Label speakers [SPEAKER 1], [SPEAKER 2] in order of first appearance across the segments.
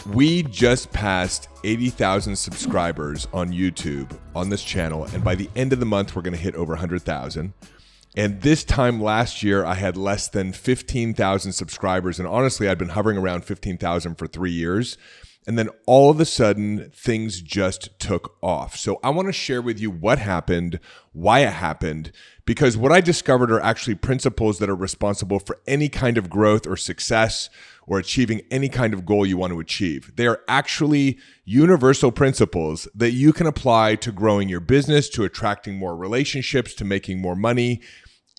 [SPEAKER 1] We just passed 80,000 subscribers on YouTube on this channel, and by the end of the month, we're going to hit over 100,000. And this time last year, I had less than 15,000 subscribers, and honestly, I'd been hovering around 15,000 for 3 years. And then all of a sudden, things just took off. So I want to share with you what happened, why it happened, because what I discovered are actually principles that are responsible for any kind of growth or success or achieving any kind of goal you want to achieve. They are actually universal principles that you can apply to growing your business, to attracting more relationships, to making more money,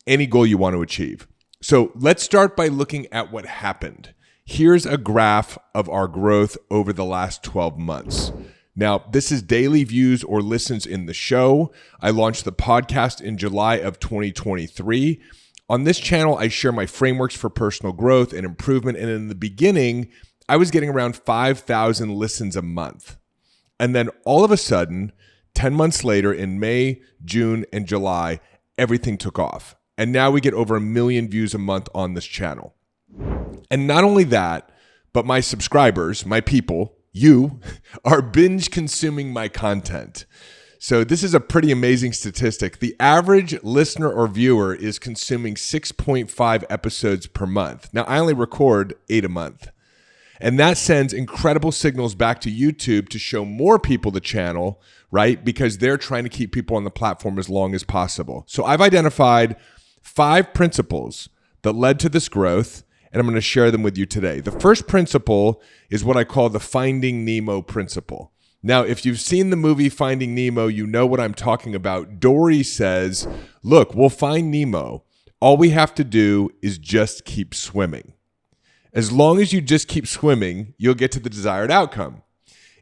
[SPEAKER 1] any goal you want to achieve. So let's start by looking at what happened. Here's a graph of our growth over the last 12 months. Now, this is daily views or listens in the show. I launched the podcast in July of 2023. On this channel, I share my frameworks for personal growth and improvement. And in the beginning, I was getting around 5,000 listens a month. And then all of a sudden, 10 months later in May, June, and July, everything took off. And now we get over 1 million views a month on this channel. And not only that, but my subscribers, my people, you, are binge consuming my content. So this is a pretty amazing statistic. The average listener or viewer is consuming 6.5 episodes per month. Now, I only record 8 a month. And that sends incredible signals back to YouTube to show more people the channel, right? Because they're trying to keep people on the platform as long as possible. So I've identified 5 principles that led to this growth, and I'm going to share them with you today. The first principle is what I call the Finding Nemo principle. Now, if you've seen the movie Finding Nemo, you know what I'm talking about. Dory says, look, we'll find Nemo. All we have to do is just keep swimming. As long as you just keep swimming, you'll get to the desired outcome.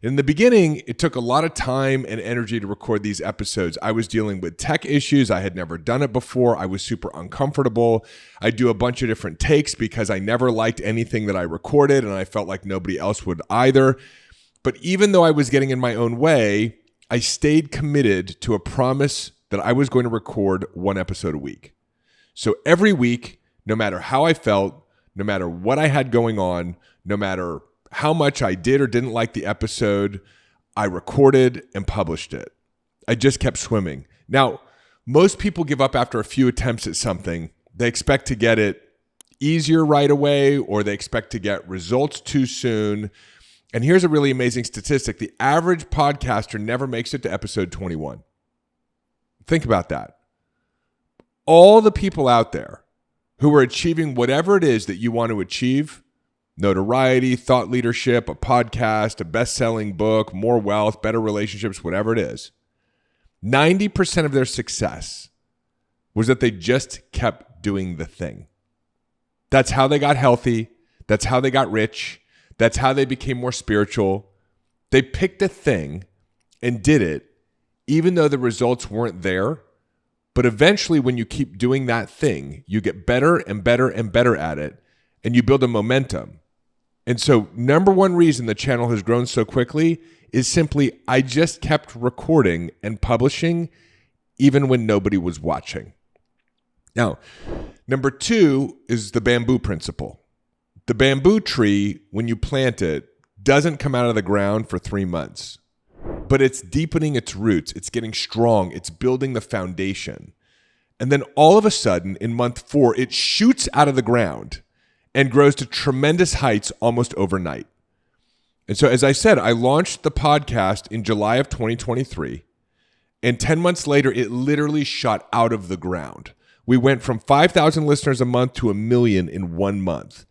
[SPEAKER 1] In the beginning, it took a lot of time and energy to record these episodes. I was dealing with tech issues. I had never done it before. I was super uncomfortable. I do a bunch of different takes because I never liked anything that I recorded, and I felt like nobody else would either. But even though I was getting in my own way, I stayed committed to a promise that I was going to record 1 episode a week. So every week, no matter how I felt, no matter what I had going on, no matter how much I did or didn't like the episode, I recorded and published it. I just kept swimming. Now, most people give up after a few attempts at something. They expect to get it easier right away, or they expect to get results too soon. And here's a really amazing statistic. The average podcaster never makes it to episode 21. Think about that. All the people out there who are achieving whatever it is that you want to achieve, notoriety, thought leadership, a podcast, a best-selling book, more wealth, better relationships, whatever it is, 90% of their success was that they just kept doing the thing. That's how they got healthy. That's how they got rich. That's how they became more spiritual. They picked a thing and did it, even though the results weren't there. But eventually, when you keep doing that thing, you get better and better and better at it, and you build a momentum. And so, number one reason the channel has grown so quickly is simply I just kept recording and publishing even when nobody was watching. Now, number 2 is the bamboo principle. The bamboo tree, when you plant it, doesn't come out of the ground for 3 months, but it's deepening its roots. It's getting strong. It's building the foundation. And then all of a sudden, in month 4, it shoots out of the ground and grows to tremendous heights almost overnight. And so, as I said, I launched the podcast in July of 2023, and 10 months later, it literally shot out of the ground. We went from 5,000 listeners a month to 1 million in 1 month.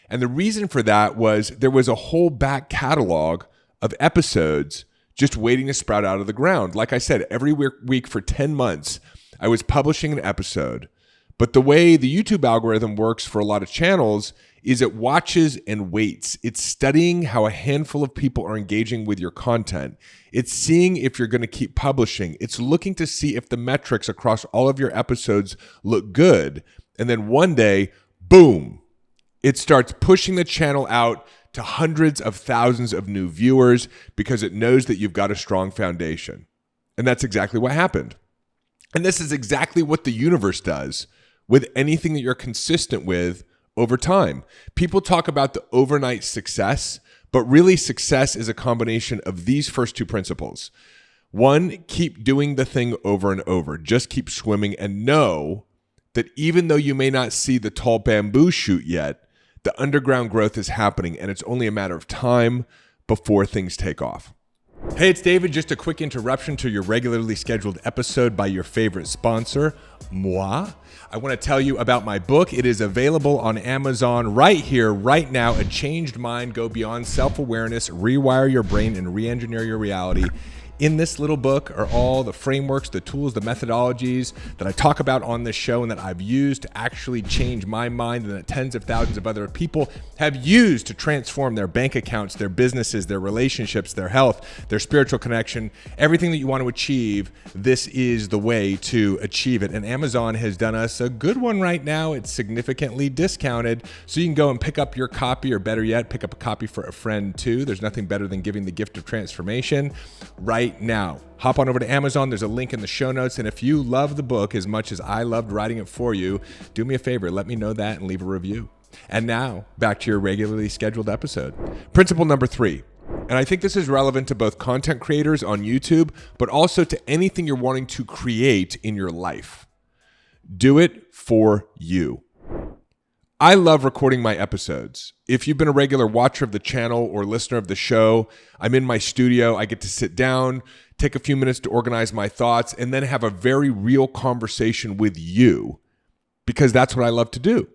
[SPEAKER 1] And the reason for that was there was a whole back catalog of episodes just waiting to sprout out of the ground. Like I said, every week for 10 months, I was publishing an episode. But the way the YouTube algorithm works for a lot of channels is it watches and waits. It's studying how a handful of people are engaging with your content. It's seeing if you're going to keep publishing. It's looking to see if the metrics across all of your episodes look good. And then one day, boom, it starts pushing the channel out to hundreds of thousands of new viewers because it knows that you've got a strong foundation. And that's exactly what happened. And this is exactly what the universe does with anything that you're consistent with over time. People talk about the overnight success, But really, success is a combination of these first two principles. One, keep doing the thing over and over. Just keep swimming and know that even though you may not see the tall bamboo shoot yet, the underground growth is happening, and it's only a matter of time before things take off. Hey, it's David. Just a quick interruption to your regularly scheduled episode by your favorite sponsor, moi. I want to tell you about my book. It is available on Amazon right here, right now. A Changed Mind, Go Beyond Self-Awareness, Rewire Your Brain, and Re-Engineer Your Reality. In this little book are all the frameworks, the tools, the methodologies that I talk about on this show and that I've used to actually change my mind and that tens of thousands of other people have used to transform their bank accounts, their businesses, their relationships, their health, their spiritual connection, everything that you want to achieve. This is the way to achieve it. And Amazon has done us a good one right now. It's significantly discounted. So you can go and pick up your copy, or better yet, pick up a copy for a friend too. There's nothing better than giving the gift of transformation right now. Hop on over to Amazon. There's a link in the show notes. And if you love the book as much as I loved writing it for you, do me a favor, let me know that and leave a review. And now back to your regularly scheduled episode. Principle number 3. And I think this is relevant to both content creators on YouTube, but also to anything you're wanting to create in your life. Do it for you. I love recording my episodes. If you've been a regular watcher of the channel or listener of the show, I'm in my studio. I get to sit down, take a few minutes to organize my thoughts, and then have a very real conversation with you, because that's what I love to do.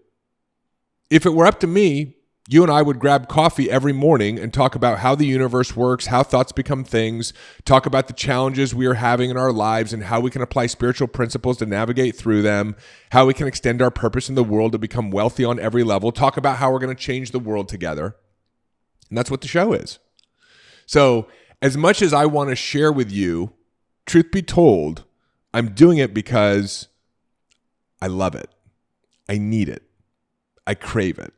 [SPEAKER 1] If it were up to me, you and I would grab coffee every morning and talk about how the universe works, how thoughts become things, talk about the challenges we are having in our lives and how we can apply spiritual principles to navigate through them, how we can extend our purpose in the world to become wealthy on every level, talk about how we're going to change the world together. And that's what the show is. So as much as I want to share with you, truth be told, I'm doing it because I love it. I need it. I crave it.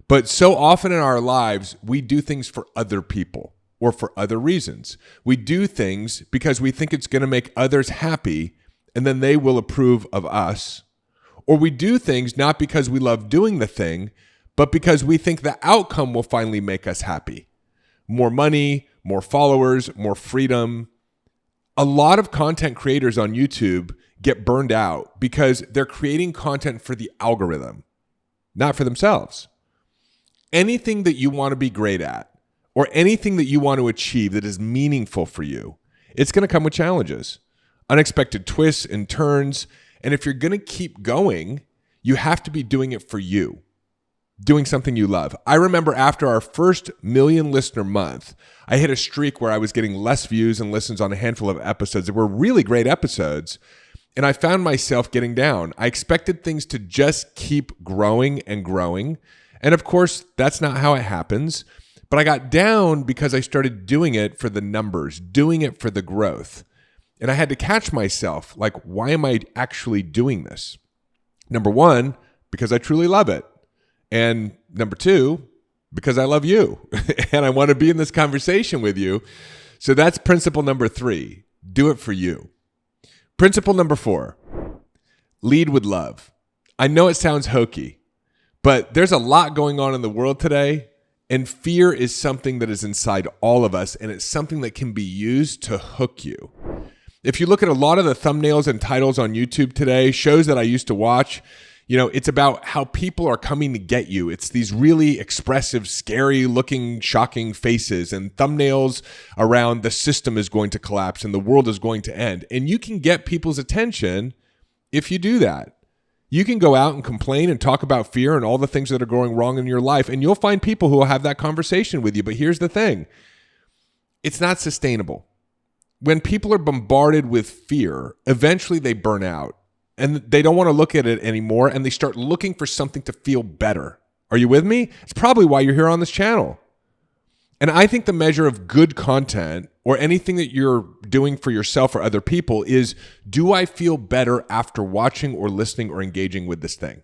[SPEAKER 1] But so often in our lives, we do things for other people or for other reasons. We do things because we think it's going to make others happy and then they will approve of us. Or we do things not because we love doing the thing, but because we think the outcome will finally make us happy. More money, more followers, more freedom. A lot of content creators on YouTube get burned out because they're creating content for the algorithm, not for themselves. Anything that you want to be great at or anything that you want to achieve that is meaningful for you, it's going to come with challenges, unexpected twists and turns. And if you're going to keep going, you have to be doing it for you, doing something you love. I remember after our first 1 million listener month, I hit a streak where I was getting less views and listens on a handful of episodes that were really great episodes. And I found myself getting down. I expected things to just keep growing and growing. And of course, that's not how it happens. But I got down because I started doing it for the numbers, doing it for the growth. And I had to catch myself, like, why am I actually doing this? Number one, because I truly love it. And number two, because I love you. And I want to be in this conversation with you. So that's principle number 3. Do it for you. Principle number 4, lead with love. I know it sounds hokey, but there's a lot going on in the world today, and fear is something that is inside all of us, and it's something that can be used to hook you. If you look at a lot of the thumbnails and titles on YouTube today, shows that I used to watch, it's about how people are coming to get you. It's these really expressive, scary looking, shocking faces and thumbnails around the system is going to collapse and the world is going to end. And you can get people's attention if you do that. You can go out and complain and talk about fear and all the things that are going wrong in your life, and you'll find people who will have that conversation with you. But here's the thing. It's not sustainable. When people are bombarded with fear, eventually they burn out and they don't want to look at it anymore, and they start looking for something to feel better. Are you with me? It's probably why you're here on this channel. And I think the measure of good content or anything that you're doing for yourself or other people is, do I feel better after watching or listening or engaging with this thing?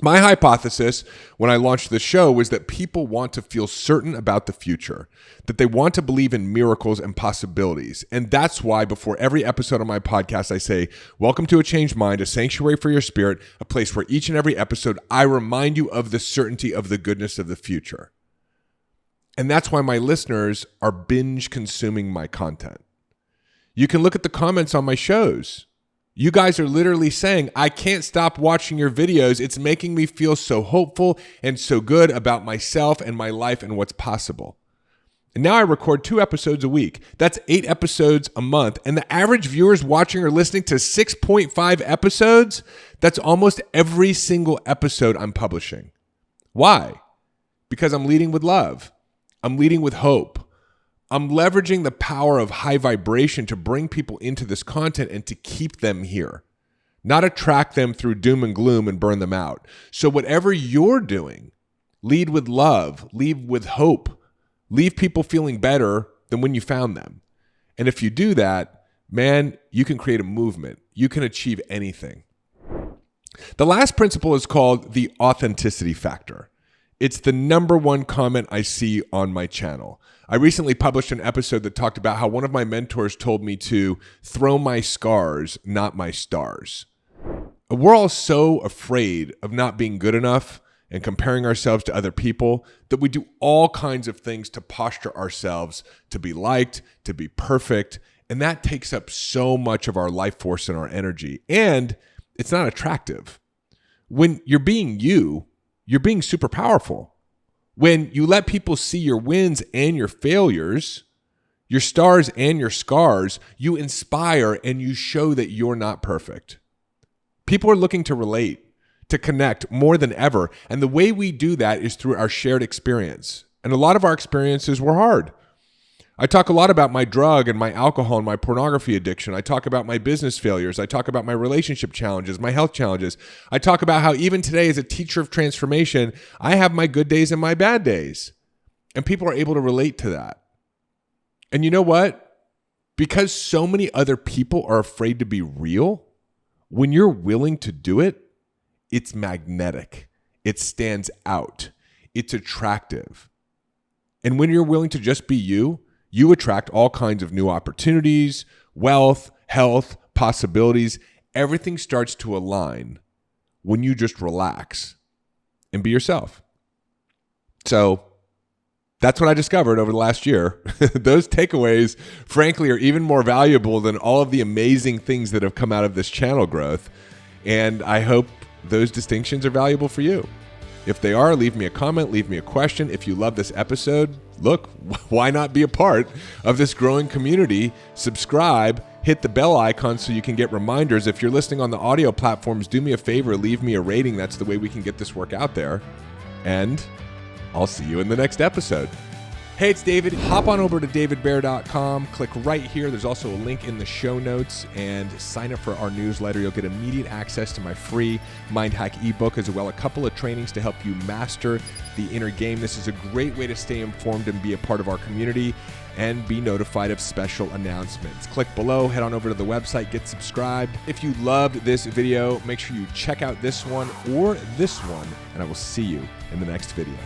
[SPEAKER 1] My hypothesis when I launched this show was that people want to feel certain about the future, that they want to believe in miracles and possibilities. And that's why before every episode of my podcast, I say, welcome to A Changed Mind, a sanctuary for your spirit, a place where each and every episode, I remind you of the certainty of the goodness of the future. And that's why my listeners are binge consuming my content. You can look at the comments on my shows. You guys are literally saying, I can't stop watching your videos. It's making me feel so hopeful and so good about myself and my life and what's possible. And now I record 2 episodes a week. That's 8 episodes a month. And the average viewers watching or listening to 6.5 episodes, that's almost every single episode I'm publishing. Why? Because I'm leading with love. I'm leading with hope. I'm leveraging the power of high vibration to bring people into this content and to keep them here, not attract them through doom and gloom and burn them out. So whatever you're doing, lead with love, lead with hope, leave people feeling better than when you found them. And if you do that, man, you can create a movement. You can achieve anything. The last principle is called the authenticity factor. It's the number one comment I see on my channel. I recently published an episode that talked about how one of my mentors told me to throw my scars, not my stars. We're all so afraid of not being good enough and comparing ourselves to other people that we do all kinds of things to posture ourselves to be liked, to be perfect. And that takes up so much of our life force and our energy. And it's not attractive. When you're being you, you're being super powerful. When you let people see your wins and your failures, your stars and your scars, you inspire and you show that you're not perfect. People are looking to relate, to connect more than ever. And the way we do that is through our shared experience. And a lot of our experiences were hard. I talk a lot about my drug and my alcohol and my pornography addiction. I talk about my business failures. I talk about my relationship challenges, my health challenges. I talk about how even today as a teacher of transformation, I have my good days and my bad days. And people are able to relate to that. And you know what? Because so many other people are afraid to be real, when you're willing to do it, it's magnetic. It stands out. It's attractive. And when you're willing to just be you, you attract all kinds of new opportunities, wealth, health, possibilities. Everything starts to align when you just relax and be yourself. So that's what I discovered over the last year. Those takeaways, frankly, are even more valuable than all of the amazing things that have come out of this channel growth. And I hope those distinctions are valuable for you. If they are, leave me a comment, leave me a question. If you love this episode, look, why not be a part of this growing community? Subscribe, hit the bell icon so you can get reminders. If you're listening on the audio platforms, do me a favor, leave me a rating. That's the way we can get this work out there. And I'll see you in the next episode. Hey, it's David. Hop on over to davidbear.com. Click right here. There's also a link in the show notes, and sign up for our newsletter. You'll get immediate access to my free Mind Hack ebook, as well as a couple of trainings to help you master the inner game. This is a great way to stay informed and be a part of our community and be notified of special announcements. Click below, head on over to the website, get subscribed. If you loved this video, make sure you check out this one or this one, and I will see you in the next video.